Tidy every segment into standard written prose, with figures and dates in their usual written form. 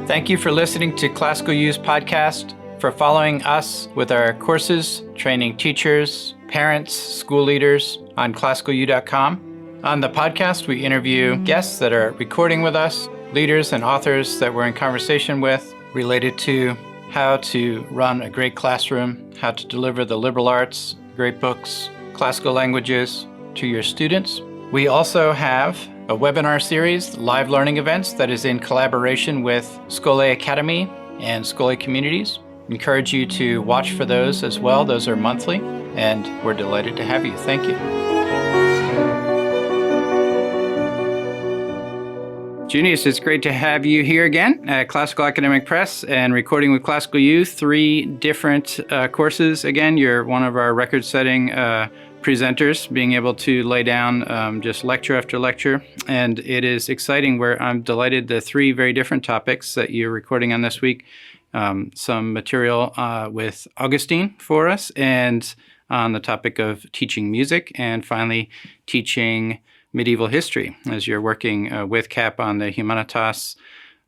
Thank you for listening to ClassicalU's podcast, for following us with our courses, training teachers, parents, school leaders on ClassicalU.com. On the podcast, we interview guests that are recording with us, leaders and authors that we're in conversation with related to how to run a great classroom, how to deliver the liberal arts, great books, classical languages to your students. We also have a webinar series, live learning events that is in collaboration with Scole Academy and Scole Communities. Encourage you to watch for those as well. Those are monthly, and we're delighted to have you. Thank you. Junius, it's great to have you here again at Classical Academic Press and recording with ClassicalU, 3 different courses. Again, you're one of our record-setting presenters, being able to lay down just lecture after lecture. And it is exciting where I'm delighted the 3 very different topics that you're recording on this week. Some material with Augustine for us, and on the topic of teaching music, and finally teaching medieval history, as you're working with CAP on the Humanitas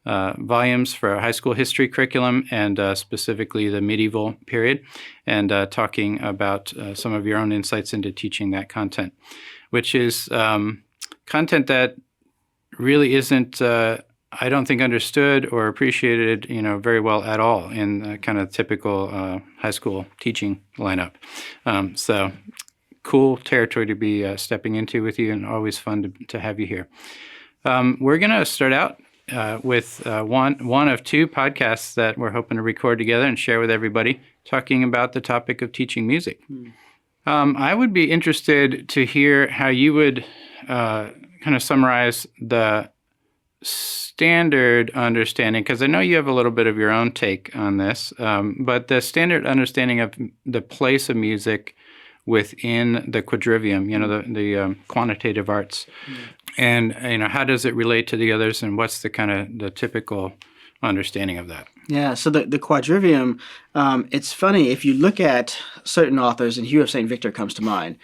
volumes for a high school history curriculum, and specifically the medieval period, and talking about some of your own insights into teaching that content, which is content that really isn't, I don't think, understood or appreciated, very well at all in kind of typical high school teaching lineup. So cool territory to be stepping into with you, and always fun to have you here. We're going to start out with one of 2 podcasts that we're hoping to record together and share with everybody, talking about the topic of teaching music. I would be interested to hear how you would kind of summarize the standard understanding, because I know you have a little bit of your own take on this, but the standard understanding of the place of music within the quadrivium, the quantitative arts. And, how does it relate to the others, and what's the kind of the typical understanding of that? Yeah, so the quadrivium, it's funny, if you look at certain authors, and Hugh of St. Victor comes to mind,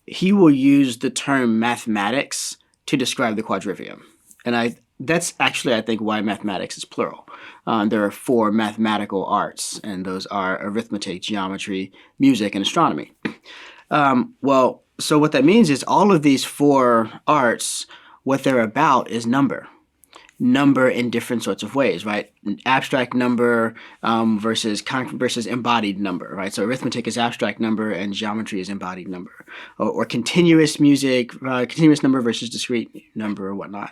he will use the term mathematics to describe the quadrivium. And that's actually, I think, why mathematics is plural. There are 4 mathematical arts, and those are arithmetic, geometry, music, and astronomy. So what that means is all of these 4 arts, what they're about is number in different sorts of ways, right? Abstract number versus embodied number, right? So arithmetic is abstract number and geometry is embodied number, or continuous music, continuous number versus discrete number or whatnot.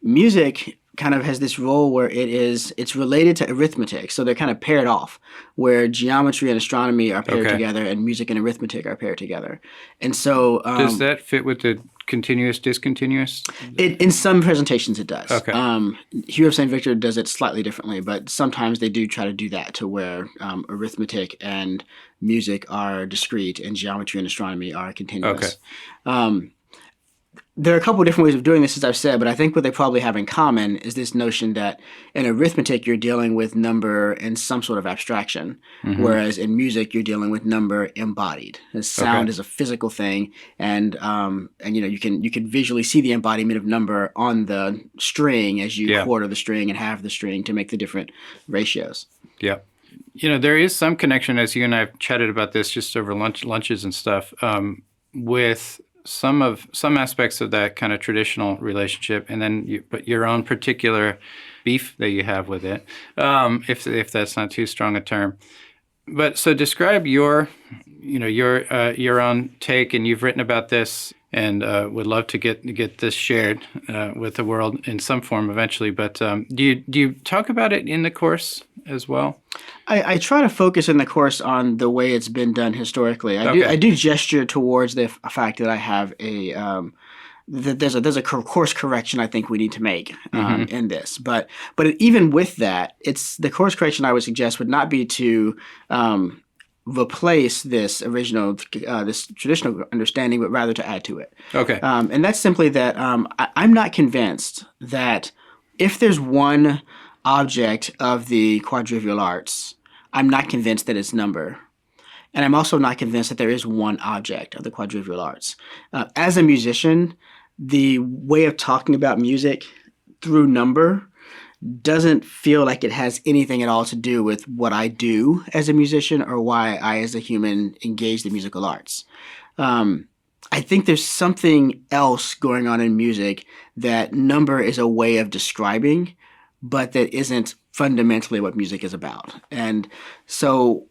Music kind of has this role where it's related to arithmetic, so they're kind of paired off, where geometry and astronomy are paired together and music and arithmetic are paired together. And so does that fit with the continuous discontinuous? In some presentations it does. Okay. Hugh of St. Victor does it slightly differently, but sometimes they do try to do that, to where arithmetic and music are discrete and geometry and astronomy are continuous. Okay. There are a couple of different ways of doing this, as I've said, but I think what they probably have in common is this notion that in arithmetic you're dealing with number in some sort of abstraction, whereas in music you're dealing with number embodied. And sound is a physical thing, and you can visually see the embodiment of number on the string as you quarter the string and halve the string to make the different ratios. Yeah. There is some connection, as you and I have chatted about this just over lunches and stuff, with some aspects of that kind of traditional relationship, and then your own particular beef that you have with it, if that's not too strong a term. But so describe your own take, and you've written about this, and would love to get this shared with the world in some form eventually. But do you talk about it in the course as well? I try to focus in the course on the way it's been done historically. I do gesture towards the fact that I have there's a course correction I think we need to make in this. But even with that, it's the course correction I would suggest would not be to replace this traditional understanding, but rather to add to it. Okay. And that's simply that I'm not convinced that if there's one object of the quadrivial arts, I'm not convinced that it's number. And I'm also not convinced that there is one object of the quadrivial arts. As a musician, the way of talking about music through number doesn't feel like it has anything at all to do with what I do as a musician or why I, as a human, engage the musical arts. I think there's something else going on in music that number is a way of describing, but that isn't fundamentally what music is about. And so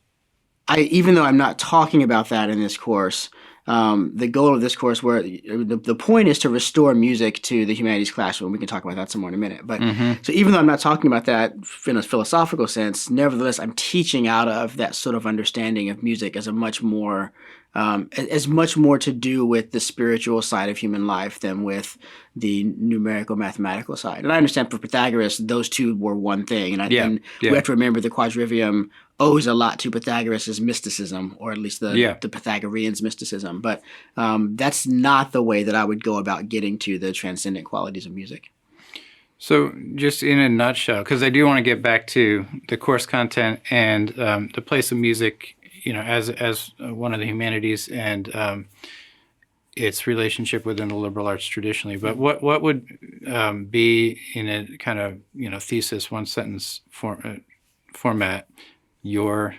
even though I'm not talking about that in this course, the goal of this course, where the point is to restore music to the humanities classroom. We can talk about that some more in a minute. But so even though I'm not talking about that in a philosophical sense, nevertheless, I'm teaching out of that sort of understanding of music as a much more to do with the spiritual side of human life than with the numerical mathematical side. And I understand for Pythagoras, those two were one thing. And we have to remember the quadrivium owes a lot to Pythagoras' mysticism, or at least the Pythagoreans' mysticism. But that's not the way that I would go about getting to the transcendent qualities of music. So just in a nutshell, because I do want to get back to the course content and the place of music, as one of the humanities and its relationship within the liberal arts traditionally. But what would be in a kind of thesis, one sentence format, your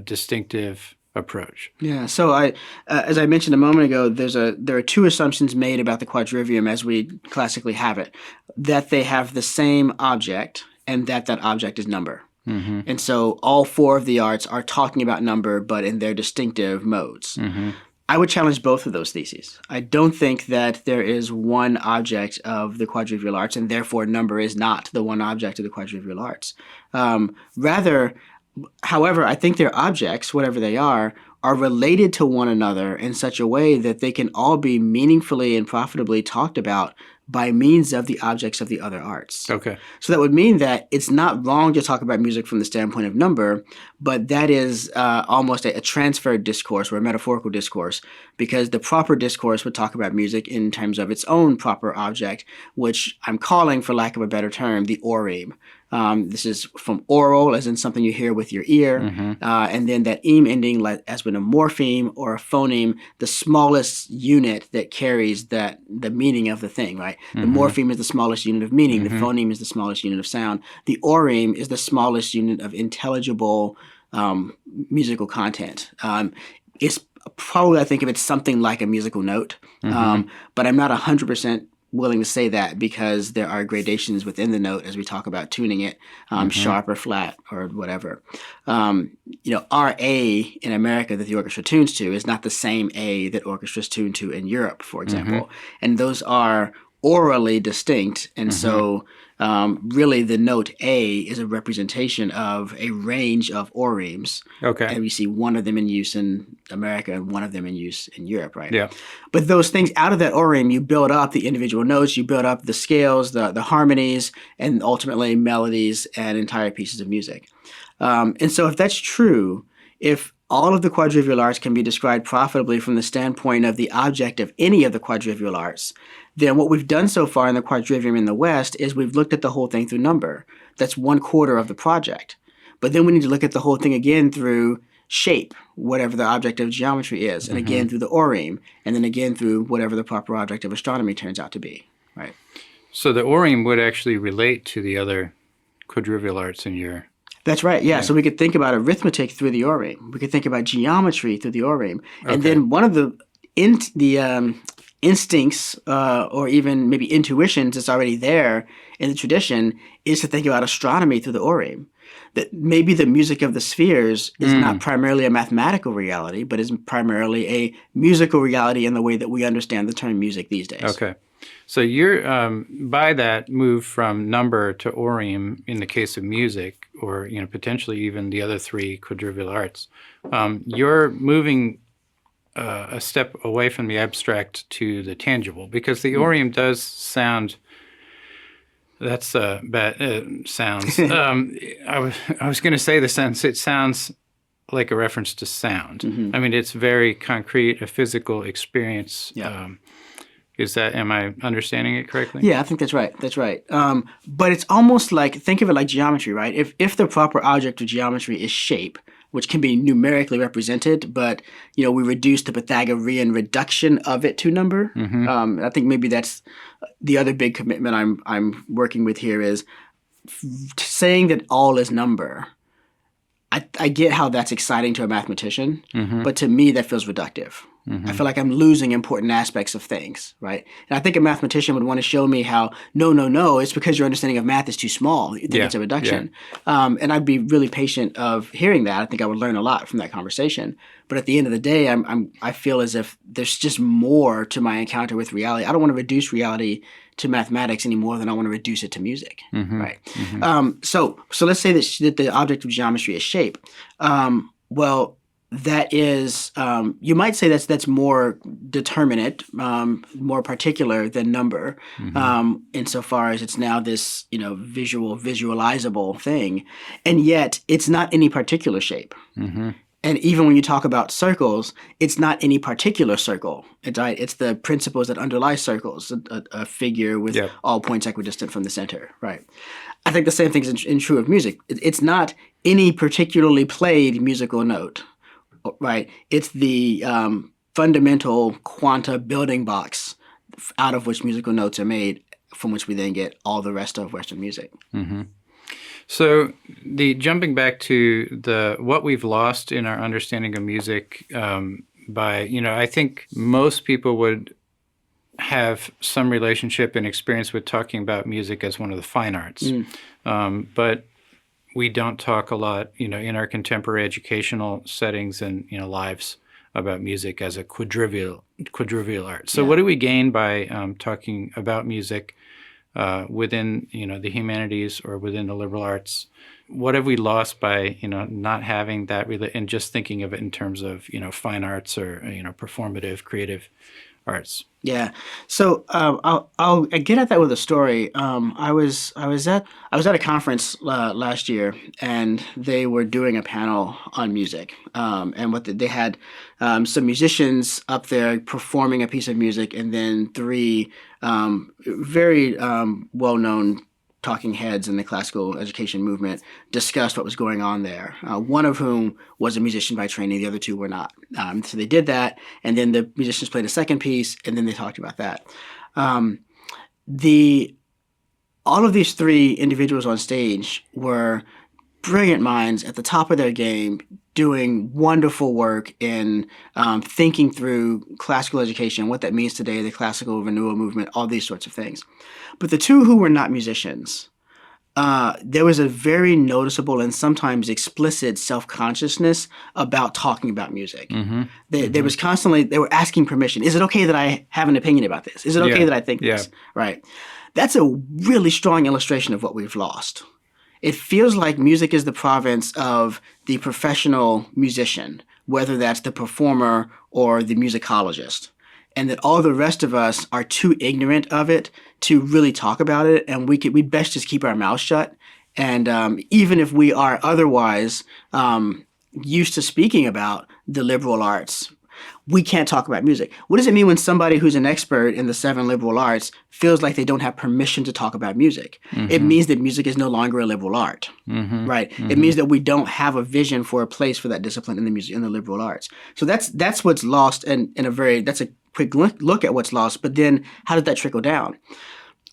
distinctive approach? Yeah. So as I mentioned a moment ago, there are two assumptions made about the quadrivium as we classically have it: that they have the same object and that object is number. Mm-hmm. And so all four of the arts are talking about number, but in their distinctive modes. Mm-hmm. I would challenge both of those theses. I don't think that there is one object of the quadrivial arts, and therefore number is not the one object of the quadrivial arts. However, I think their objects, whatever they are related to one another in such a way that they can all be meaningfully and profitably talked about by means of the objects of the other arts. Okay. So that would mean that it's not wrong to talk about music from the standpoint of number, but that is almost a transferred discourse or a metaphorical discourse, because the proper discourse would talk about music in terms of its own proper object, which I'm calling, for lack of a better term, the oreme. This is from oral, as in something you hear with your ear, and then that eme ending, as with a morpheme or a phoneme, the smallest unit that carries the meaning of the thing, right? The morpheme is the smallest unit of meaning. The phoneme is the smallest unit of sound. The oreme is the smallest unit of intelligible musical content. It's probably, I think of it something like a musical note, but I'm not 100% willing to say that, because there are gradations within the note as we talk about tuning it, sharp or flat or whatever. Our A in America that the orchestra tunes to is not the same A that orchestras tune to in Europe, for example. And those are orally distinct. And so really the note A is a representation of a range of oremes. Okay. And we see one of them in use in America and one of them in use in Europe, right? Yeah. But those things, out of that oreme, you build up the individual notes, you build up the scales, the harmonies, and ultimately melodies and entire pieces of music. And so if that's true, if all of the quadrivial arts can be described profitably from the standpoint of the object of any of the quadrivial arts, then what we've done so far in the quadrivium in the West is we've looked at the whole thing through number. That's 1/4 of the project. But then we need to look at the whole thing again through shape, whatever the object of geometry is, and again through the oreme, and then again through whatever the proper object of astronomy turns out to be, right? So the oreme would actually relate to the other quadrivial arts in your... That's right, yeah. So we could think about arithmetic through the oreme. We could think about geometry through the oreme. And then one of the instincts or even maybe intuitions that's already there in the tradition is to think about astronomy through the oreme. That maybe the music of the spheres is not primarily a mathematical reality, but is primarily a musical reality in the way that we understand the term music these days. Okay. So you're, by that, move from number to oreme in the case of music, or potentially even the other three quadrivial arts. You're moving a step away from the abstract to the tangible, because the oreme does sound... That's bad sounds. I was going to say the sentence. It sounds like a reference to sound. I mean, it's very concrete, a physical experience. Yeah. Am I understanding it correctly? Yeah, I think that's right. That's right. But it's almost like, think of it like geometry, right? If the proper object of geometry is shape, which can be numerically represented, but we reduce the Pythagorean reduction of it to number. I think maybe that's the other big commitment I'm working with here is saying that all is number, I get how that's exciting to a mathematician, but to me that feels reductive. I feel like I'm losing important aspects of things, right? And I think a mathematician would want to show me how, no, it's because your understanding of math is too small. You think it's a reduction. And I'd be really patient of hearing that. I think I would learn a lot from that conversation. But at the end of the day, I feel as if there's just more to my encounter with reality. I don't want to reduce reality to mathematics any more than I want to reduce it to music, right? So let's say that the object of geometry is shape. Well, that is, you might say that's more determinate, more particular than number, insofar as it's now this, visualizable thing, and yet it's not any particular shape. And even when you talk about circles, it's not any particular circle. It's the principles that underlie circles, a figure with all points equidistant from the center, right? I think the same thing is true of music. It's not any particularly played musical note, right? It's the fundamental quanta building blocks out of which musical notes are made, from which we then get all the rest of Western music. So jumping back to what we've lost in our understanding of music I think most people would have some relationship and experience with talking about music as one of the fine arts. But we don't talk a lot, in our contemporary educational settings and, lives about music as a quadrivial art. So what do we gain by talking about music within, the humanities or within the liberal arts? What have we lost by, not having that and just thinking of it in terms of, fine arts or, performative, creative arts? Yeah. So I'll get at that with a story. I was at a conference last year, and they were doing a panel on music. And they had some musicians up there performing a piece of music, and then three very well-known talking heads in the classical education movement discussed what was going on there. One of whom was a musician by training, the other two were not. So they did that, and then the musicians played a second piece, and then they talked about that. All of these three individuals on stage were brilliant minds at the top of their game, doing wonderful work in thinking through classical education, what that means today, the classical renewal movement, all these sorts of things. But the two who were not musicians, there was a very noticeable and sometimes explicit self-consciousness about talking about music. There was constantly, they were asking permission. Is it okay that I have an opinion about this? Is it okay that I think this? Right. That's a really strong illustration of what we've lost. It feels like music is the province of the professional musician, whether that's the performer or the musicologist, and that all the rest of us are too ignorant of it to really talk about it, and we'd best just keep our mouths shut. And even if we are otherwise used to speaking about the liberal arts, we can't talk about music. What does it mean when somebody who's an expert in the 7 liberal arts feels like they don't have permission to talk about music? It means that music is no longer a liberal art, right? It means that we don't have a vision for a place for that discipline in the liberal arts. So that's what's lost, and that's a quick look at what's lost. But then how does that trickle down?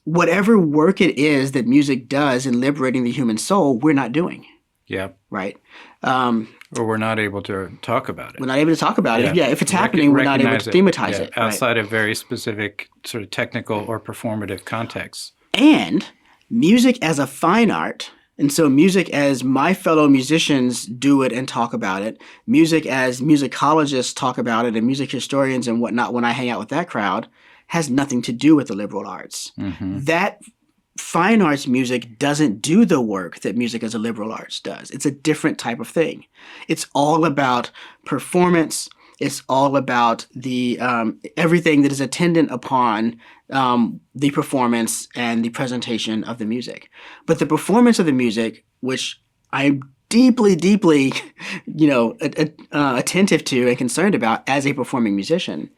Whatever work it is that music does in liberating the human soul, we're not doing. Yeah. Right. Or we're not able to talk about it. We're not able to talk about it. Yeah, if it's happening, we're not able to thematize it. Outside of very specific sort of technical or performative contexts. And music as a fine art, and so music as my fellow musicians do it and talk about it, music as musicologists talk about it, and music historians and whatnot when I hang out with that crowd, has nothing to do with the liberal arts. That fine arts music doesn't do the work that music as a liberal arts does. It's a different type of thing. It's all about performance. It's all about the everything that is attendant upon the performance and the presentation of the music. But the performance of the music, which I'm deeply, deeply, attentive to and concerned about as a performing musician,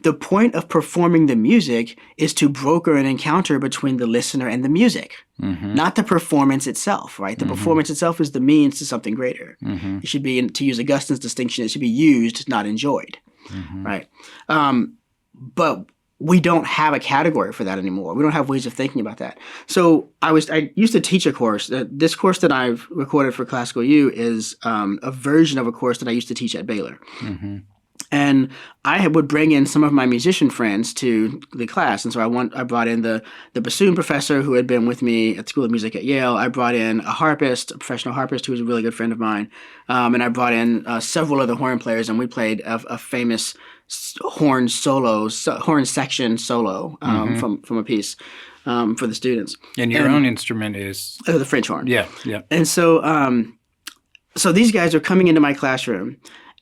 the point of performing the music is to broker an encounter between the listener and the music, not the performance itself, right? The performance itself is the means to something greater. It should be, to use Augustine's distinction, it should be used, not enjoyed, right? But we don't have a category for that anymore. We don't have ways of thinking about that. So I used to teach a course. This course that I've recorded for ClassicalU is a version of a course that I used to teach at Baylor. Mm-hmm. And I would bring in some of my musician friends to the class. And so I brought in the bassoon professor who had been with me at School of Music at Yale. I brought in a harpist, a professional harpist who was a really good friend of mine. And I brought in several other horn players, and we played a famous horn section solo from a piece for the students. And your own instrument is? The French horn. Yeah, yeah. And so so these guys are coming into my classroom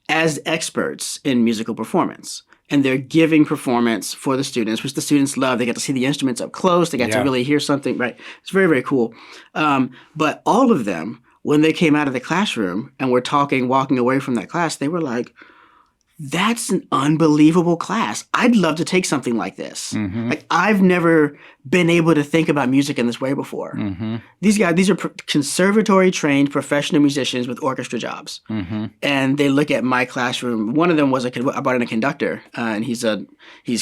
as experts in musical performance. And they're giving performance for the students, which the students love. They get to see the instruments up close. They get to really hear something, right? It's very, very cool. But all of them, when they came out of the classroom and were walking away from that class, they were like, that's an unbelievable class. I'd love to take something like this. Mm-hmm. Like, I've never been able to think about music in this way before. Mm-hmm. These are conservatory trained professional musicians with orchestra jobs. Mm-hmm. And they look at my classroom. One of them was I brought in a conductor, and he's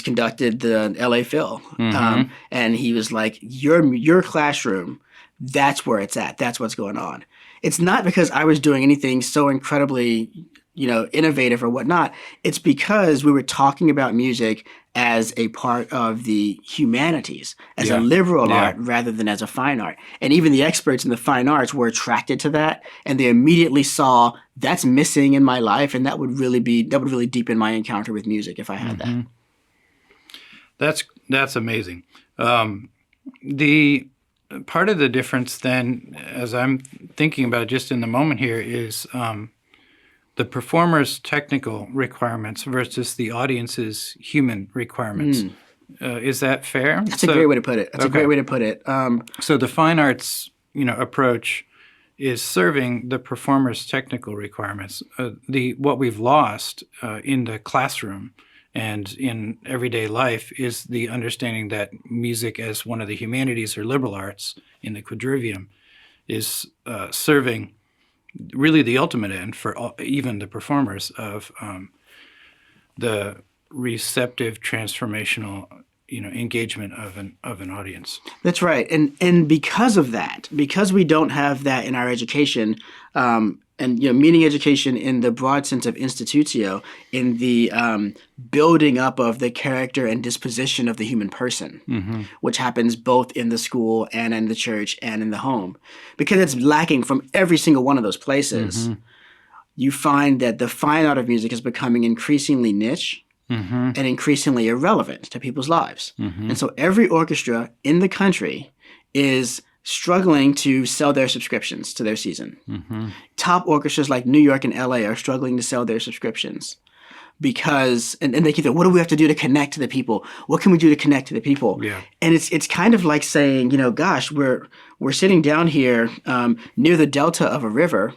conducted the LA Phil. Mm-hmm. And he was like, your classroom, that's where it's at. That's what's going on. It's not because I was doing anything so incredibly innovative or whatnot. It's because we were talking about music as a part of the humanities, as a liberal art rather than as a fine art. And even the experts in the fine arts were attracted to that, and they immediately saw that's missing in my life, and that would really deepen my encounter with music if I had that. That's amazing. The part of the difference then, as I'm thinking about it just in the moment here, is the performer's technical requirements versus the audience's human requirements. Is that fair? That's a great way to put it. So the fine arts, approach is serving the performer's technical requirements. What we've lost in the classroom and in everyday life is the understanding that music as one of the humanities or liberal arts in the quadrivium is serving really the ultimate end for even the performers of the receptive, transformational, engagement of an audience. That's right, and because of that, because we don't have that in our education, and meaning education in the broad sense of institutio, in the building up of the character and disposition of the human person, which happens both in the school and in the church and in the home, because it's lacking from every single one of those places. You find that the fine art of music is becoming increasingly niche and increasingly irrelevant to people's lives. And so every orchestra in the country is struggling to sell their subscriptions to their season. Top orchestras like New York and LA are struggling to sell their subscriptions because, and they keep saying, what do we have to do to connect to the people? What can we do to connect to the people? Yeah. And it's kind of like saying, gosh, we're sitting down here near the delta of a river,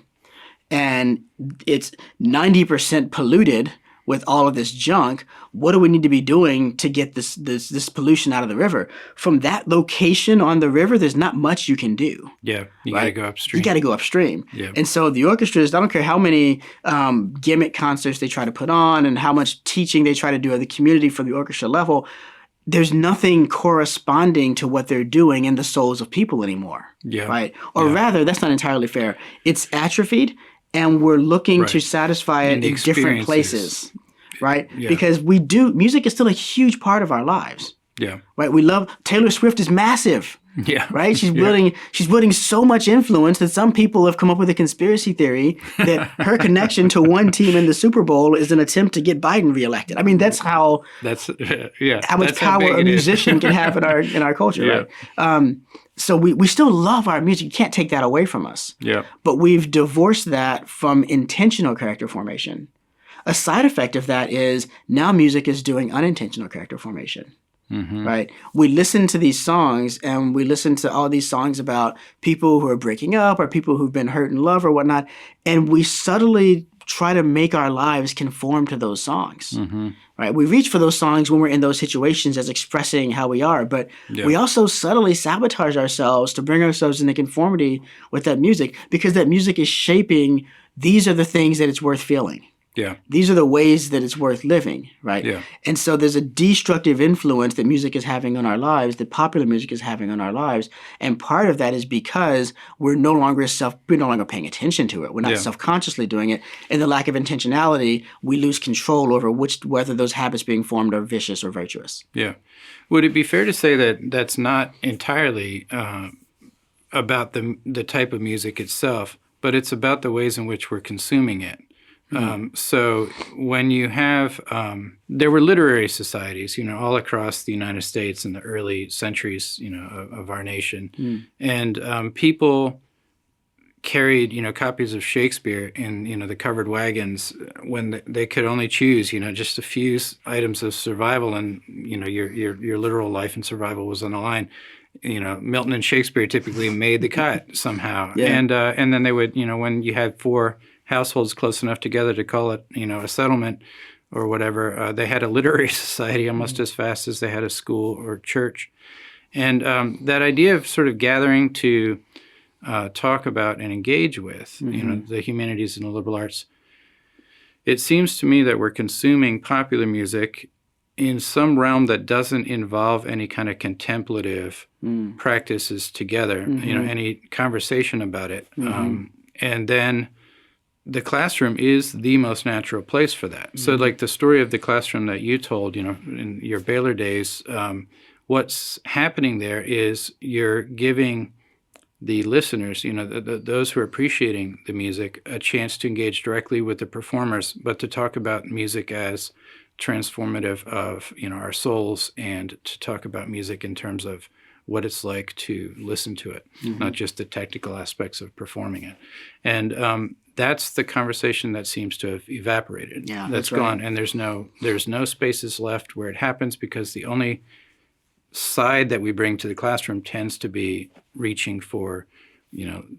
and it's 90% polluted with all of this junk. What do we need to be doing to get this pollution out of the river? From that location on the river, there's not much you can do. Yeah, you got to go upstream. You got to go upstream. Yeah. And so the orchestras, I don't care how many gimmick concerts they try to put on and how much teaching they try to do at the community from the orchestra level, there's nothing corresponding to what they're doing in the souls of people anymore. Yeah. Right? Or rather, that's not entirely fair. It's atrophied, and we're looking to satisfy it in different places, right? Yeah. Because music is still a huge part of our lives. Yeah. Right? We love, Taylor Swift is massive. Yeah. Right? She's building so much influence that some people have come up with a conspiracy theory that her connection to one team in the Super Bowl is an attempt to get Biden reelected. I mean, that's how much power a musician can have in our culture, right? So we still love our music. You can't take that away from us. Yeah. But we've divorced that from intentional character formation. A side effect of that is now music is doing unintentional character formation. Right? We listen to these songs, and we listen to all these songs about people who are breaking up or people who've been hurt in love or whatnot, and we subtly try to make our lives conform to those songs. Right? We reach for those songs when we're in those situations as expressing how we are, but we also subtly sabotage ourselves to bring ourselves into conformity with that music, because that music is shaping, these are the things that it's worth feeling. Yeah. These are the ways that it's worth living, right? Yeah. And so there's a destructive influence that music is having on our lives, that popular music is having on our lives. And part of that is because we're no longer paying attention to it. We're not self-consciously doing it. And the lack of intentionality, we lose control over whether those habits being formed are vicious or virtuous. Yeah. Would it be fair to say that that's not entirely about the type of music itself, but it's about the ways in which we're consuming it? So when you have, there were literary societies, all across the United States in the early centuries, of our nation. And people carried, copies of Shakespeare in, the covered wagons when they could only choose, just a few items of survival, and, your literal life and survival was on the line. Milton and Shakespeare typically made the cut somehow. Yeah. And then they would, when you had 4 households close enough together to call it, a settlement or whatever, they had a literary society almost as fast as they had a school or church. And that idea of sort of gathering to talk about and engage with, the humanities and the liberal arts, it seems to me that we're consuming popular music in some realm that doesn't involve any kind of contemplative practices together, any conversation about it. And then the classroom is the most natural place for that. So like the story of the classroom that you told, in your Baylor days, what's happening there is you're giving the listeners, those who are appreciating the music, a chance to engage directly with the performers, but to talk about music as transformative of, our souls, and to talk about music in terms of what it's like to listen to it, not just the technical aspects of performing it. And that's the conversation that seems to have evaporated. Yeah, that's gone. Right. And there's no spaces left where it happens, because the only side that we bring to the classroom tends to be reaching for,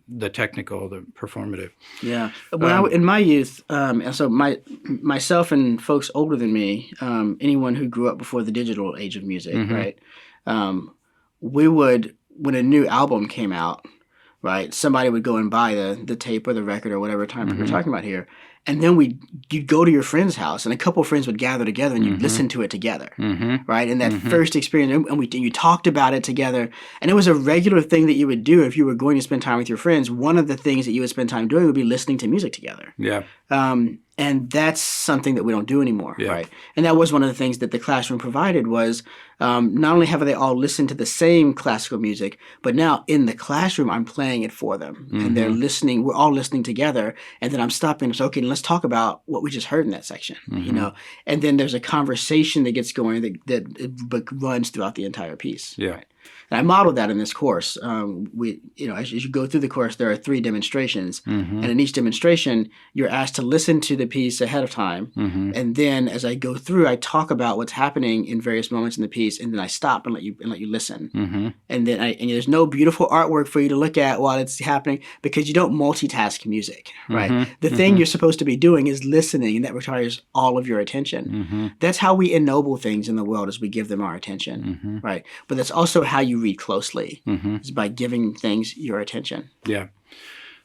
the technical, the performative. Yeah. When in my youth, so myself and folks older than me, anyone who grew up before the digital age of music, right? We would, when a new album came out, right, somebody would go and buy the tape or the record or whatever time we're talking about here. And then you'd go to your friend's house, and a couple of friends would gather together, and you'd listen to it together, right? And that first experience, and you talked about it together, and it was a regular thing that you would do if you were going to spend time with your friends. One of the things that you would spend time doing would be listening to music together. Yeah. And that's something that we don't do anymore, right? And that was one of the things that the classroom provided was not only have they all listened to the same classical music, but now in the classroom I'm playing it for them, and they're listening. We're all listening together, and then I'm stopping and say, okay, let's talk about what we just heard in that section, And then there's a conversation that gets going that runs throughout the entire piece. Yeah. Right? And I modeled that in this course. As you go through the course, there are 3 demonstrations, and in each demonstration, you're asked to listen to the piece ahead of time, and then as I go through, I talk about what's happening in various moments in the piece, and then I stop and let you listen, and then and there's no beautiful artwork for you to look at while it's happening, because you don't multitask music, right? The thing you're supposed to be doing is listening, and that requires all of your attention. That's how we ennoble things in the world, as we give them our attention, right? But that's also how you read closely, is by giving things your attention. Yeah.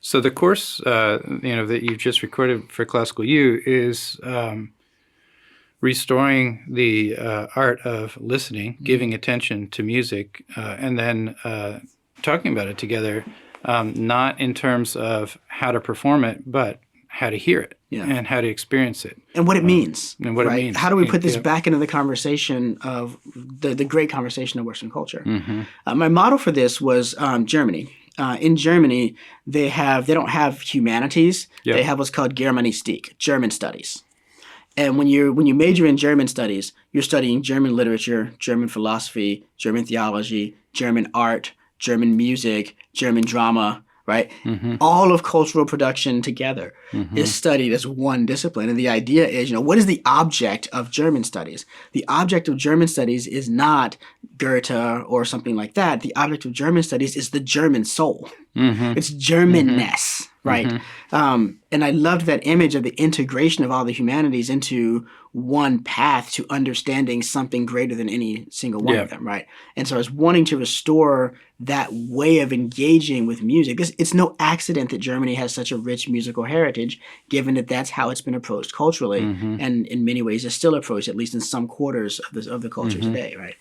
So the course, that you've just recorded for ClassicalU is restoring the art of listening, giving attention to music, and then talking about it together, not in terms of how to perform it, but how to hear it and how to experience it. And what it means. And what it means. How do we put this back into the conversation of the great conversation of Western culture? My model for this was Germany. In Germany, they don't have humanities. Yep. They have what's called Germanistik, German studies. And when you major in German studies, you're studying German literature, German philosophy, German theology, German art, German music, German drama, right? All of cultural production together is studied as one discipline. And the idea is, what is the object of German studies? The object of German studies is not Goethe or something like that. The object of German studies is the German soul. It's Germanness, right? And I loved that image of the integration of all the humanities into one path to understanding something greater than any single one of them, right? And so I was wanting to restore that way of engaging with music. It's no accident that Germany has such a rich musical heritage, given that that's how it's been approached culturally, and in many ways is still approached, at least in some quarters of the culture today, right?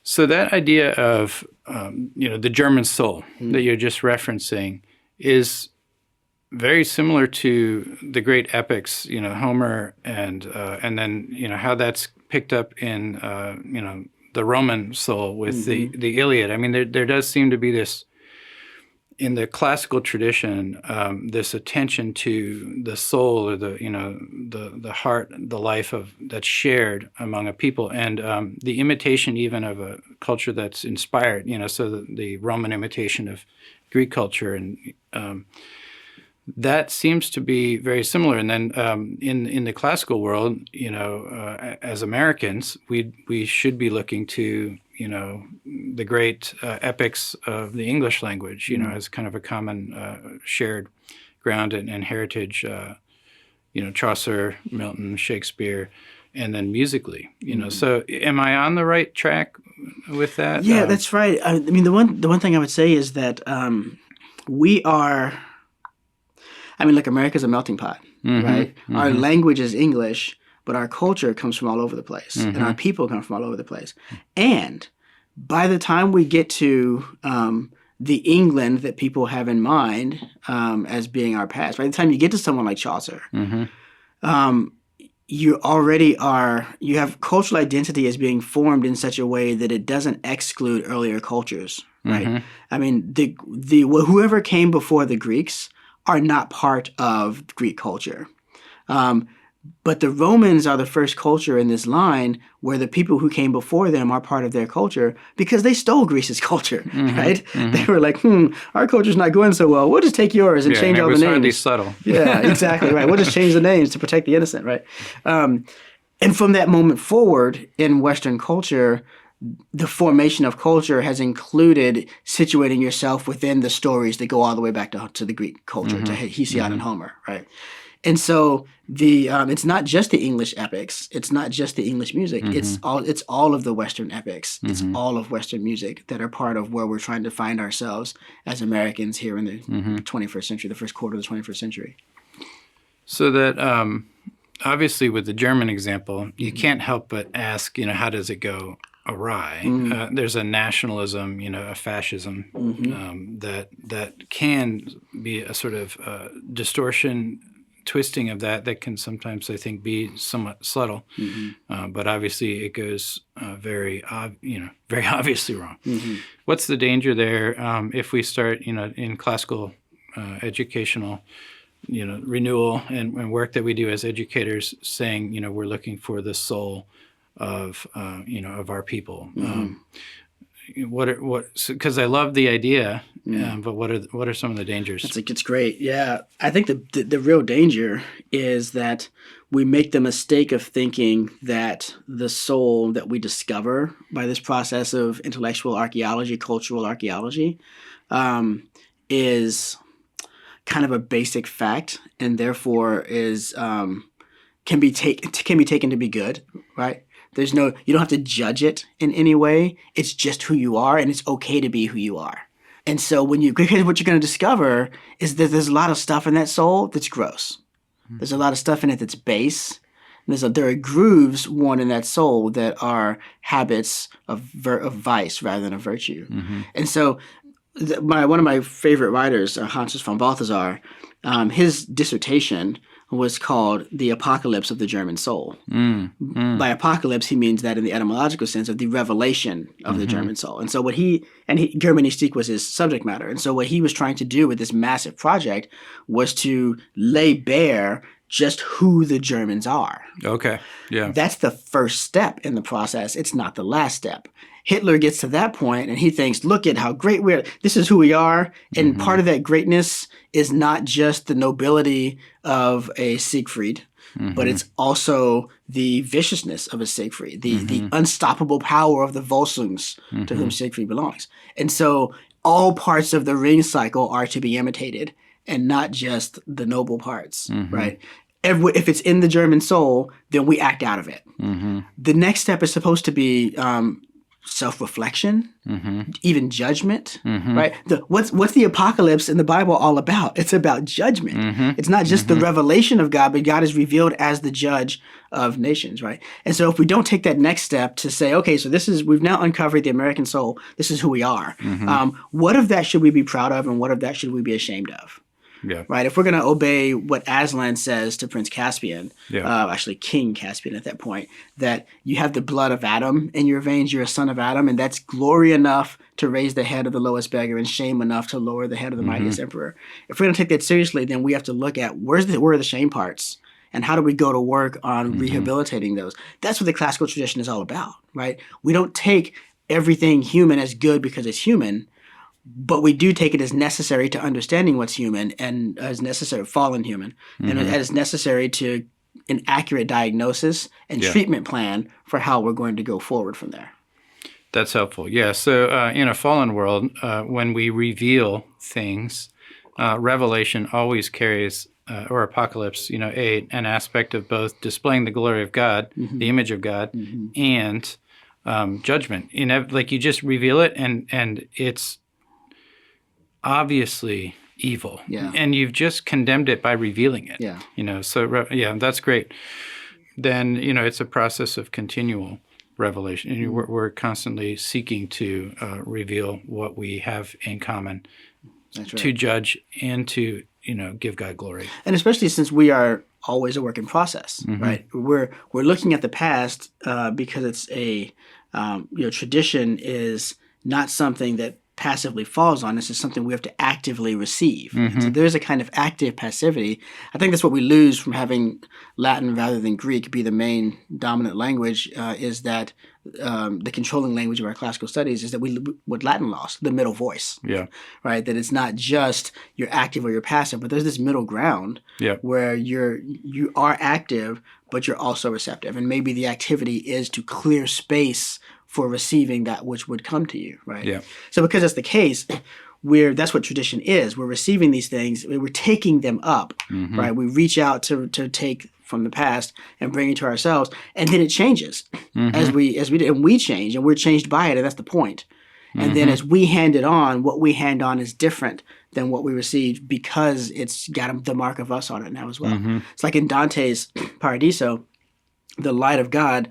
So that idea of the German soul that you're just referencing is very similar to the great epics, Homer, and then how that's picked up in the Roman soul with the Iliad. I mean, there does seem to be this in the classical tradition, this attention to the soul or the heart, the life that's shared among a people, and the imitation even of a culture that's inspired. So the Roman imitation of Greek culture, and that seems to be very similar. And then in the classical world, as Americans, we should be looking to the great epics of the English language, as kind of a common shared ground and heritage. Chaucer, Milton, Shakespeare, and then musically. So am I on the right track with that? Yeah, that's right. I mean, the one thing I would say is that we are. I mean, look, America's a melting pot, right? Our language is English, but our culture comes from all over the place, and our people come from all over the place. And by the time we get to the England that people have in mind as being our past, by the time you get to someone like Chaucer, you have cultural identity as being formed in such a way that it doesn't exclude earlier cultures, right? I mean, whoever came before the Greeks are not part of Greek culture. But the Romans are the first culture in this line where the people who came before them are part of their culture because they stole Greece's culture, right? They were like, our culture's not going so well. We'll just take yours and change all the names. It was hardly subtle. Yeah, exactly, right. We'll just change the names to protect the innocent, right? And from that moment forward in Western culture, the formation of culture has included situating yourself within the stories that go all the way back to the Greek culture, to Hesiod and Homer, right? And so it's not just the English epics, it's not just the English music, it's all of the Western epics, it's all of Western music that are part of where we're trying to find ourselves as Americans here in the 21st century, the first quarter of the 21st century. So that obviously with the German example, you can't help but ask, how does it go awry? There's a nationalism, a fascism that can be a sort of distortion, twisting of that can sometimes, I think, be somewhat subtle, but obviously it goes very obviously wrong. What's the danger there if we start, in classical educational, renewal and work that we do as educators, saying, we're looking for the soul of our people. Because I love the idea, but what are some of the dangers? It's great. Yeah, I think the real danger is that we make the mistake of thinking that the soul that we discover by this process of intellectual archaeology, cultural archaeology, is kind of a basic fact, and therefore can be taken to be good, right? You don't have to judge it in any way. It's just who you are, and it's okay to be who you are. And so because what you're going to discover is that there's a lot of stuff in that soul that's gross. There's a lot of stuff in it that's base. There are grooves worn in that soul that are habits of vice rather than of virtue. And so one of my favorite writers, Hans von Balthasar, his dissertation was called The Apocalypse of the German Soul. By apocalypse, he means that in the etymological sense of the revelation of the German soul. And so Germanistik was his subject matter. And so what he was trying to do with this massive project was to lay bare just who the Germans are. Okay, yeah. That's the first step in the process. It's not the last step. Hitler gets to that point and he thinks, look at how great we are. This is who we are. And part of that greatness is not just the nobility of a Siegfried, but it's also the viciousness of a Siegfried, the unstoppable power of the Volsungs to whom Siegfried belongs. And so all parts of the ring cycle are to be imitated and not just the noble parts, right? If it's in the German soul, then we act out of it. The next step is supposed to be self-reflection, even judgment, right? What's the apocalypse in the Bible all about? It's about judgment. It's not just the revelation of God, but God is revealed as the judge of nations, right? And so if we don't take that next step to say, okay, so we've now uncovered the American soul, this is who we are. What of that should we be proud of, and what of that should we be ashamed of? Yeah. Right. If we're going to obey what Aslan says to Prince Caspian, actually King Caspian at that point, that you have the blood of Adam in your veins, you're a son of Adam, and that's glory enough to raise the head of the lowest beggar and shame enough to lower the head of the mightiest emperor. If we're going to take that seriously, then we have to look at where are the shame parts, and how do we go to work on rehabilitating those? That's what the classical tradition is all about, right? We don't take everything human as good because it's human, but we do take it as necessary to understanding what's human, and as necessary, fallen human, and as necessary to an accurate diagnosis and treatment plan for how we're going to go forward from there. That's helpful. Yeah. So in a fallen world, when we reveal things, revelation always carries, or apocalypse, an aspect of both displaying the glory of God, the image of God, and judgment. Like you just reveal it, and it's obviously evil, and you've just condemned it by revealing it. That's great. Then it's a process of continual revelation, and we're constantly seeking to reveal what we have in common. That's right. To judge and to give God glory, and especially since we are always a work in process, right? We're looking at the past because it's a tradition is not something that passively falls on us. Is something we have to actively receive. So there's a kind of active passivity. I think that's what we lose from having Latin rather than Greek be the main dominant language, is that the controlling language of our classical studies is that what Latin lost, the middle voice. Right? That it's not just you're active or you're passive, but there's this middle ground where you are active, but you're also receptive. And maybe the activity is to clear space for receiving that which would come to you, right? So because that's the case, that's what tradition is. We're receiving these things, we're taking them up, right? We reach out to take from the past and bring it to ourselves, and then it changes as we do, and we change, and we're changed by it, and that's the point. And then as we hand it on, what we hand on is different than what we received because it's got the mark of us on it now as well. It's like in Dante's Paradiso, the light of God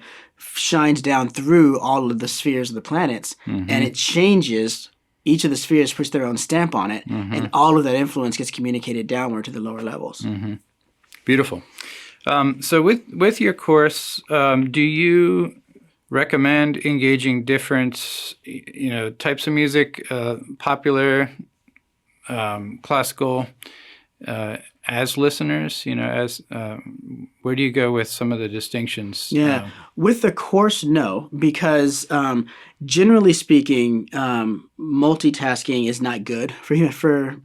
shines down through all of the spheres of the planets, and it changes. Each of the spheres puts their own stamp on it, and all of that influence gets communicated downward to the lower levels. Beautiful. So with your course, do you recommend engaging different types of music, popular, classical, as listeners, where do you go with some of the distinctions? With the course, no, because generally speaking, multitasking is not good for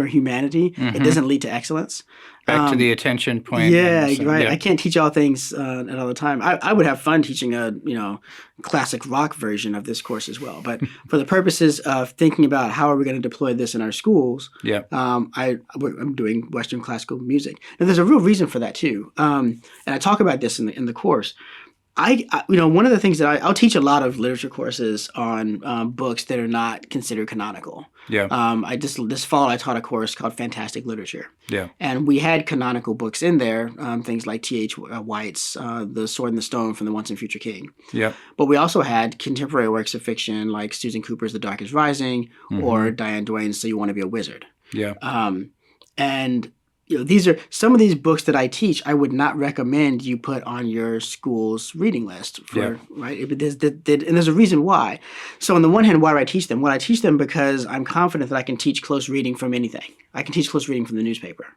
humanity. It doesn't lead to excellence. Back to the attention point. Right. I can't teach all things at all the time. I would have fun teaching a classic rock version of this course as well. But for the purposes of thinking about how are we going to deploy this in our schools, I'm doing Western classical music, and there's a real reason for that too. And I talk about this in the course. One of the things that I'll teach a lot of literature courses on books that are not considered canonical. This fall I taught a course called Fantastic Literature. And we had canonical books in there, things like T.H. White's The Sword and the Stone from the Once and Future King. But we also had contemporary works of fiction like Susan Cooper's The Dark is Rising or Diane Duane's So You Want to Be a Wizard. And these are some of these books that I teach. I would not recommend you put on your school's reading list, right? And there's a reason why. So on the one hand, why do I teach them? Well, I teach them because I'm confident that I can teach close reading from anything. I can teach close reading from the newspaper.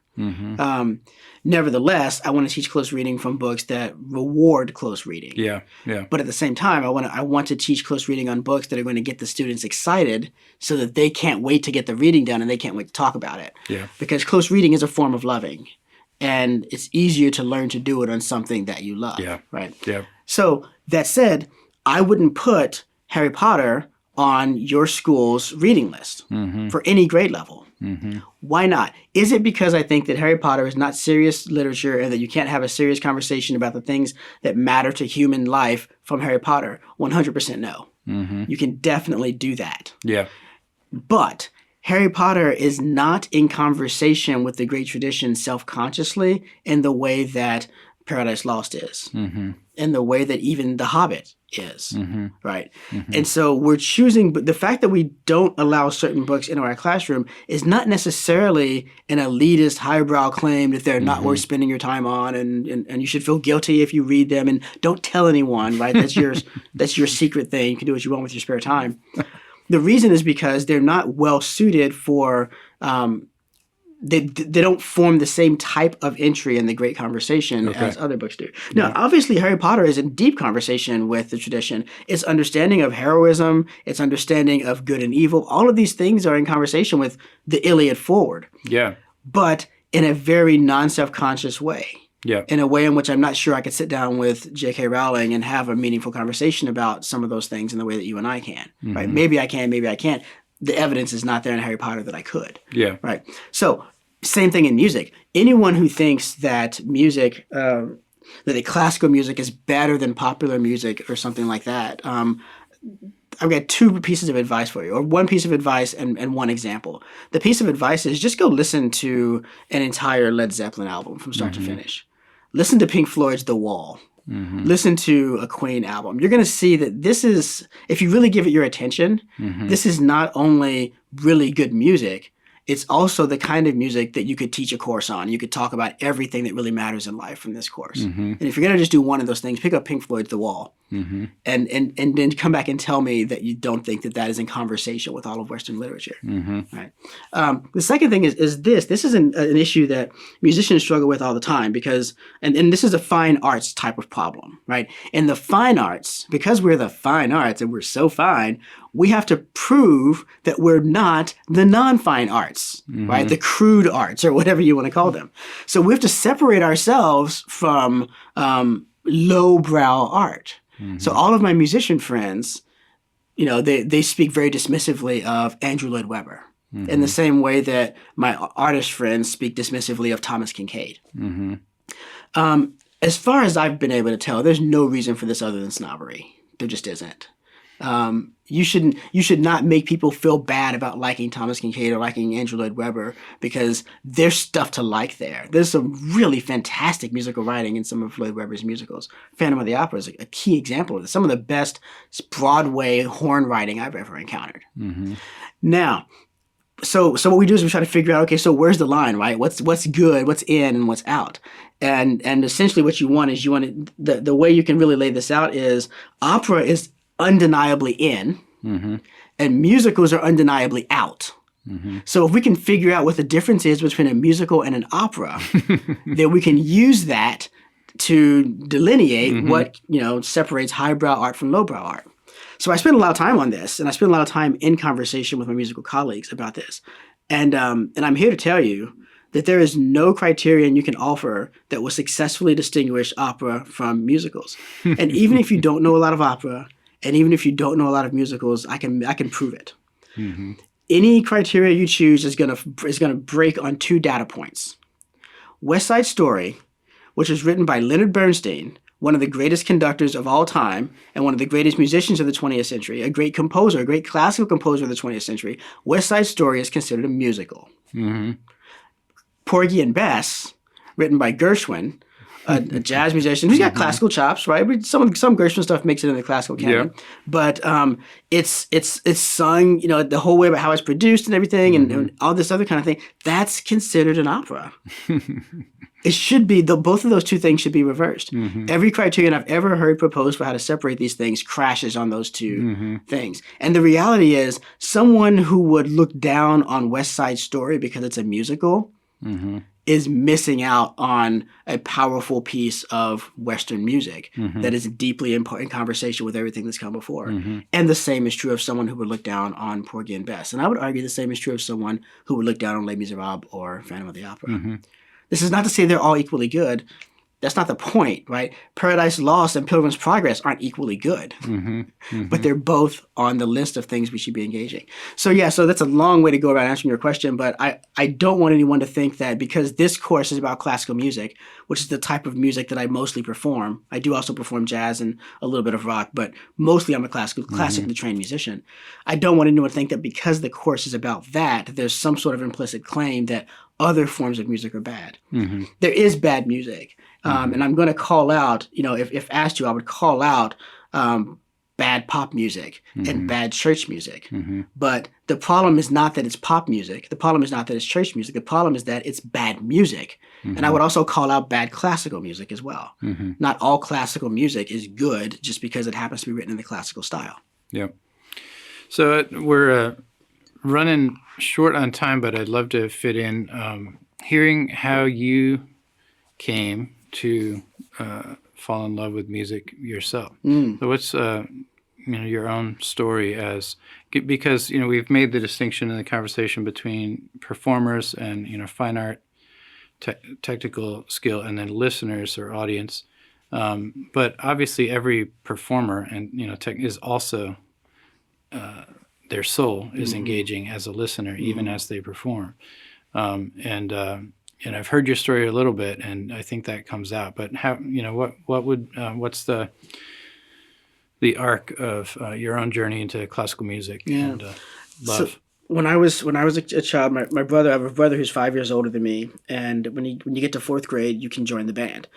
Nevertheless, I want to teach close reading from books that reward close reading. But at the same time, I want to teach close reading on books that are going to get the students excited so that they can't wait to get the reading done and they can't wait to talk about it. Because close reading is a form of loving, and it's easier to learn to do it on something that you love. Right. So that said, I wouldn't put Harry Potter on your school's reading list for any grade level. Why not? Is it because I think that Harry Potter is not serious literature and that you can't have a serious conversation about the things that matter to human life from Harry Potter? 100% no. You can definitely do that. Yeah. But Harry Potter is not in conversation with the great tradition self-consciously in the way that Paradise Lost is, in the way that even The Hobbit is, right? And so we're choosing, but the fact that we don't allow certain books into our classroom is not necessarily an elitist, highbrow claim that they're not worth spending your time on, and you should feel guilty if you read them, and don't tell anyone, right? That's yours. That's your secret thing. You can do what you want with your spare time. The reason is because they're not well suited for. They don't form the same type of entry in the great conversation as other books do. Now, obviously, Harry Potter is in deep conversation with the tradition. Its understanding of heroism, its understanding of good and evil, all of these things are in conversation with the Iliad forward. Yeah. But in a very non-self-conscious way. Yeah. In a way in which I'm not sure I could sit down with J.K. Rowling and have a meaningful conversation about some of those things in the way that you and I can. Right? Maybe I can, maybe I can't. The evidence is not there in Harry Potter that I could. Yeah. Right. So same thing in music. Anyone who thinks that music, that the classical music is better than popular music or something like that, I've got two pieces of advice for you, or one piece of advice and one example. The piece of advice is just go listen to an entire Led Zeppelin album from start to finish. Listen to Pink Floyd's The Wall. Listen to a Queen album. You're going to see that this is, if you really give it your attention, this is not only really good music, it's also the kind of music that you could teach a course on. You could talk about everything that really matters in life from this course. And if you're going to just do one of those things, pick up Pink Floyd's The Wall. And then come back and tell me that you don't think that that is in conversation with all of Western literature. Right. The second thing is this. This is an issue that musicians struggle with all the time because, and this is a fine arts type of problem, right? In the fine arts, because we're the fine arts and we're so fine, we have to prove that we're not the non-fine arts, right? The crude arts or whatever you want to call them. So we have to separate ourselves from lowbrow art. So all of my musician friends, you know, they speak very dismissively of Andrew Lloyd Webber in the same way that my artist friends speak dismissively of Thomas Kinkade. As far as I've been able to tell, there's no reason for this other than snobbery. There just isn't. You should not make people feel bad about liking Thomas Kinkade or liking Andrew Lloyd Webber because there's stuff to like there. There's some really fantastic musical writing in some of Lloyd Webber's musicals. Phantom of the Opera is a key example of this. Some of the best Broadway horn writing I've ever encountered. Now, so what we do is we try to figure out, okay, so where's the line, right? What's good, what's in, and what's out? And essentially what you want is the way you can really lay this out is opera is undeniably in, and musicals are undeniably out. So if we can figure out what the difference is between a musical and an opera, then we can use that to delineate what separates highbrow art from lowbrow art. So I spent a lot of time on this, and I spent a lot of time in conversation with my musical colleagues about this. And I'm here to tell you that there is no criterion you can offer that will successfully distinguish opera from musicals. And even if you don't know a lot of opera, and even if you don't know a lot of musicals, I can prove it. Any criteria you choose is gonna break on two data points. West Side Story, which was written by Leonard Bernstein, one of the greatest conductors of all time and one of the greatest musicians of the 20th century, a great composer, a great classical composer of the 20th century. West Side Story is considered a musical. Porgy and Bess, written by Gershwin, a jazz musician who's got classical chops, right? Some Gershwin stuff makes it in the classical canon, but it's sung, the whole way about how it's produced and everything, and all this other kind of thing. That's considered an opera. It should be both of those two things should be reversed. Every criterion I've ever heard proposed for how to separate these things crashes on those two things. And the reality is, someone who would look down on West Side Story because it's a musical is missing out on a powerful piece of Western music that is deeply in conversation with everything that's come before. And the same is true of someone who would look down on Porgy and Bess. And I would argue the same is true of someone who would look down on Les Miserables or Phantom of the Opera. This is not to say they're all equally good. That's not the point, right? Paradise Lost and Pilgrim's Progress aren't equally good, but they're both on the list of things we should be engaging. So yeah, so that's a long way to go about answering your question, but I don't want anyone to think that because this course is about classical music, which is the type of music that I mostly perform. I do also perform jazz and a little bit of rock, but mostly I'm a classically trained musician. I don't want anyone to think that because the course is about that, there's some sort of implicit claim that other forms of music are bad. There is bad music. And I'm going to call out, if asked to, I would call out bad pop music and bad church music. But the problem is not that it's pop music. The problem is not that it's church music. The problem is that it's bad music. And I would also call out bad classical music as well. Not all classical music is good just because it happens to be written in the classical style. Yep. So we're running short on time, but I'd love to fit in hearing how you came to fall in love with music yourself. So what's your own story because we've made the distinction in the conversation between performers and fine art, technical skill, and then listeners or audience. But obviously, every performer and is also their soul is engaging as a listener, even as they perform. And I've heard your story a little bit, and I think that comes out. But how, what's the arc of your own journey into classical music and love? So when I was a child, my brother, I have a brother who's 5 years older than me, and when you get to fourth grade, you can join the band.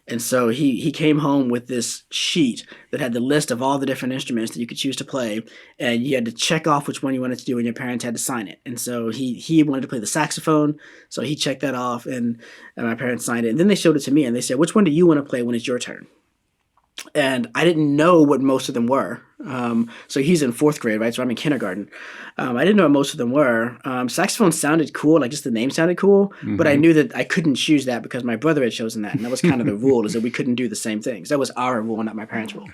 And so he came home with this sheet that had the list of all the different instruments that you could choose to play, and you had to check off which one you wanted to do, and your parents had to sign it. And so he wanted to play the saxophone, so he checked that off, and my parents signed it. And then they showed it to me, and they said, "Which one do you want to play when it's your turn?" And I didn't know what most of them were. So he's in fourth grade, right? So I'm in kindergarten. I didn't know what most of them were. Saxophone sounded cool, like just the name sounded cool, but I knew that I couldn't choose that because my brother had chosen that. And that was kind of the rule, is that we couldn't do the same things. That was our rule, not my parents' rule.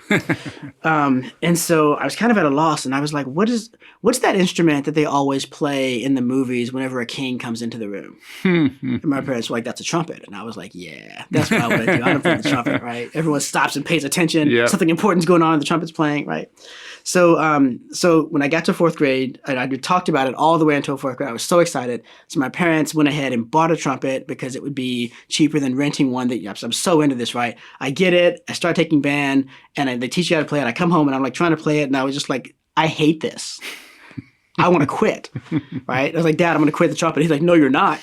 And so I was kind of at a loss, and I was like, what's that instrument that they always play in the movies whenever a king comes into the room? And my parents were like, "That's a trumpet." And I was like, yeah, that's what I want to do. I want to play the trumpet, right? Everyone stops and pays attention. Yep. Something important's going on, the trumpet's playing, right? So when I got to fourth grade, I talked about it all the way until fourth grade. I was so excited. So my parents went ahead and bought a trumpet because it would be cheaper than renting one. I'm so into this, right? I get it. I start taking band, and they teach you how to play it. I come home, and I'm like trying to play it, and I was just like, I hate this. I want to quit, right? I was like, "Dad, I'm going to quit the trumpet." He's like, "No, you're not.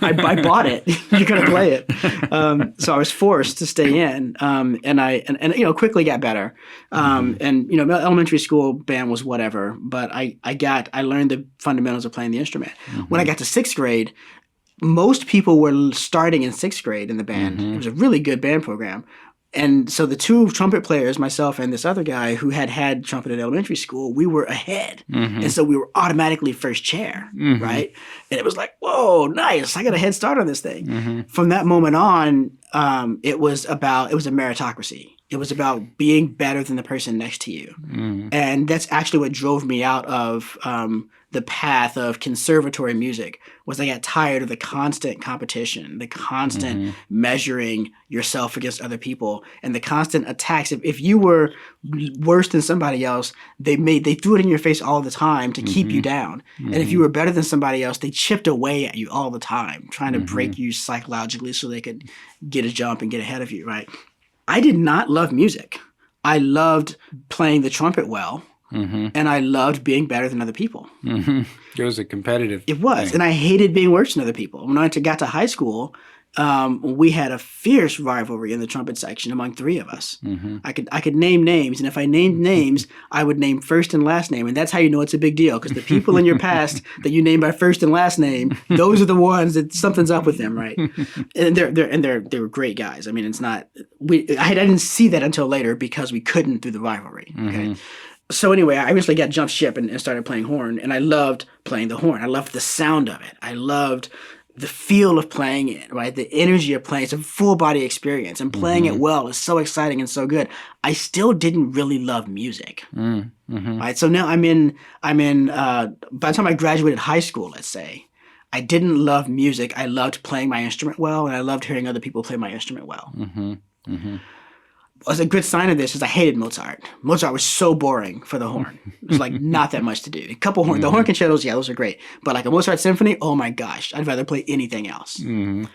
I bought it. You're going to play it." So I was forced to stay in, and I quickly got better. Elementary school band was whatever, but I learned the fundamentals of playing the instrument. When I got to sixth grade, most people were starting in sixth grade in the band. It was a really good band program. And so the two trumpet players, myself and this other guy who had trumpet at elementary school, we were ahead. And so we were automatically first chair, right? And it was like, whoa, nice. I got a head start on this thing. From that moment on, it was a meritocracy. It was about being better than the person next to you. And that's actually what drove me out of the path of conservatory music. Was I got tired of the constant competition, the constant measuring yourself against other people, and the constant attacks. If you were worse than somebody else, they threw it in your face all the time to keep you down. And if you were better than somebody else, they chipped away at you all the time, trying to break you psychologically so they could get a jump and get ahead of you, right? I did not love music. I loved playing the trumpet well. And I loved being better than other people. It was a competitive It was. thing. And I hated being worse than other people. When I got to high school, we had a fierce rivalry in the trumpet section among three of us. I could name names, and if I named names, I would name first and last name, and that's how you know it's a big deal, because the people in your past that you name by first and last name, those are the ones that something's up with them, right? And they were great guys. I mean, it's not I didn't see that until later because we couldn't through the rivalry. Okay. So anyway, I eventually got jumped ship and started playing horn, and I loved playing the horn. I loved the sound of it. I loved the feel of playing it, right? The energy of playing. It's a full body experience, and playing it well is so exciting and so good. I still didn't really love music, right? So now I'm in. By the time I graduated high school, let's say, I didn't love music. I loved playing my instrument well, and I loved hearing other people play my instrument well. Mm-hmm. Mm-hmm. As a good sign of this is I hated Mozart. Mozart was so boring for the horn. It was like not that much to do. A couple horn, the horn concertos, yeah, those are great. But like a Mozart symphony, oh my gosh, I'd rather play anything else. Mm-hmm.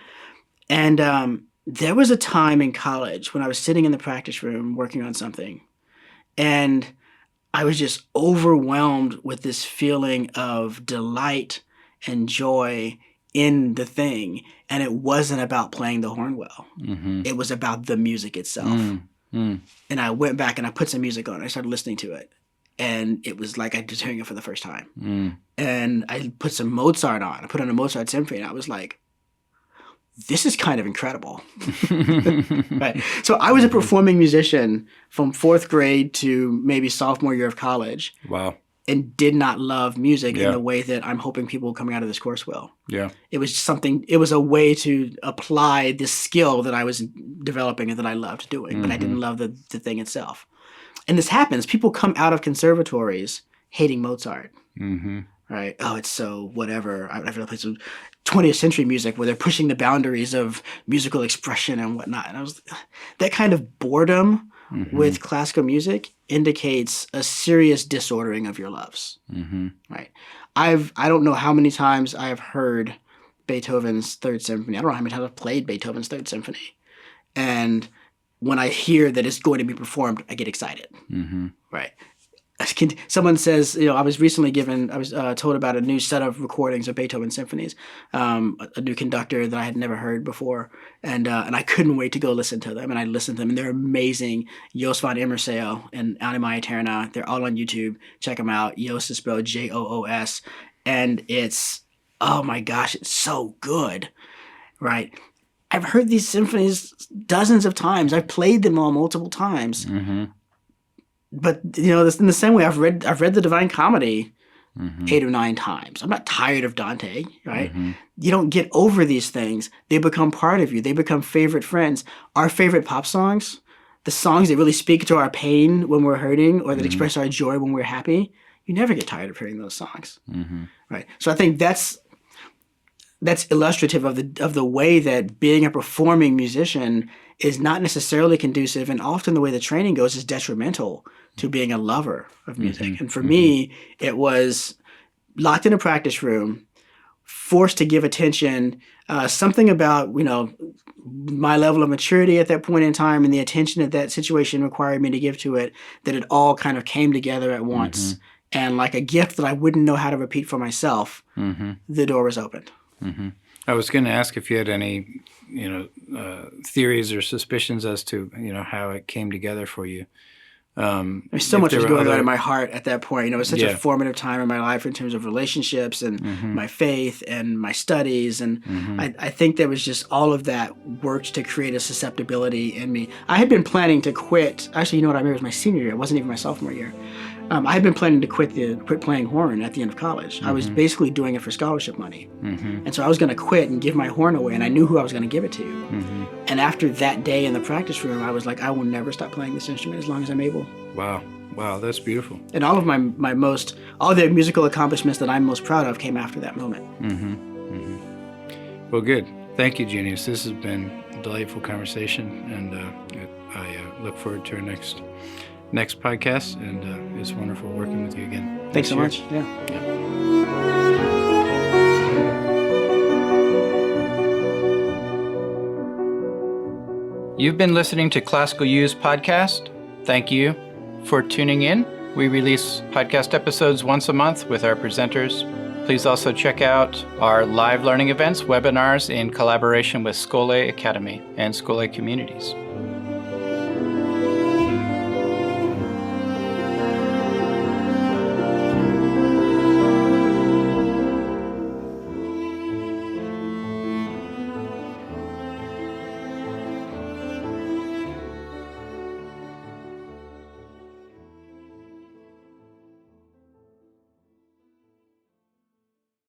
And there was a time in college when I was sitting in the practice room working on something, and I was just overwhelmed with this feeling of delight and joy in the thing. And it wasn't about playing the horn well. Mm-hmm. It was about the music itself. Mm-hmm. And I went back and I put some music on. I started listening to it. And it was like I was hearing it for the first time. Mm. And I put some Mozart on. I put on a Mozart symphony, and I was like, this is kind of incredible. Right. So I was a performing musician from 4th grade to maybe sophomore year of college. Wow. And did not love music in the way that I'm hoping people coming out of this course will. Yeah. It was a way to apply this skill that I was developing and that I loved doing, but I didn't love the thing itself. And this happens. People come out of conservatories hating Mozart. Mm-hmm. Right? Oh, it's so whatever. I've played some 20th century music where they're pushing the boundaries of musical expression and whatnot. And that kind of boredom with classical music indicates a serious disordering of your loves. Mm-hmm. Right? I don't know how many times I have heard Beethoven's Third Symphony. I don't know how many times I've played Beethoven's Third Symphony. And when I hear that it's going to be performed, I get excited. Mm-hmm. Right? Someone says, I was told about a new set of recordings of Beethoven symphonies, a new conductor that I had never heard before, and I couldn't wait to go listen to them. And I listened to them, and they're amazing. Jos van Immerseel and Anima Eterna, they're all on YouTube. Check them out. Jos is spelled Joos, and it's, oh my gosh, it's so good, right? I've heard these symphonies dozens of times. I've played them all multiple times. Mm-hmm. But in the same way, I've read the Divine Comedy 8 or 9 times. I'm not tired of Dante, right? Mm-hmm. You don't get over these things. They become part of you. They become favorite friends. Our favorite pop songs, the songs that really speak to our pain when we're hurting or that express our joy when we're happy, you never get tired of hearing those songs, right? So I think that's illustrative of the way that being a performing musician is not necessarily conducive, and often the way the training goes is detrimental to being a lover of music. And for me, it was locked in a practice room, forced to give attention, something about, my level of maturity at that point in time and the attention that that situation required me to give to it, that it all kind of came together at once. And like a gift that I wouldn't know how to repeat for myself, the door was opened. Mm-hmm. I was going to ask if you had any, theories or suspicions as to, how it came together for you. There's so much was going on in my heart at that point. It was such a formative time in my life in terms of relationships and my faith and my studies. And I think there was just all of that worked to create a susceptibility in me. I had been planning to quit. Actually, I remember it was my senior year. It wasn't even my sophomore year. I had been planning to quit playing horn at the end of college. I was basically doing it for scholarship money. And so I was going to quit and give my horn away, and I knew who I was going to give it to. And after that day in the practice room, I was like, I will never stop playing this instrument as long as I'm able. Wow, that's beautiful. And all of all the musical accomplishments that I'm most proud of came after that moment. Well, good. Thank you, Junius. This has been a delightful conversation, and I look forward to our next podcast, and it's wonderful working with you again. Thanks so much. Yeah. You've been listening to ClassicalU's podcast. Thank you for tuning in. We release podcast episodes once a month with our presenters. Please also check out our live learning events, webinars in collaboration with Skole Academy and Skole Communities.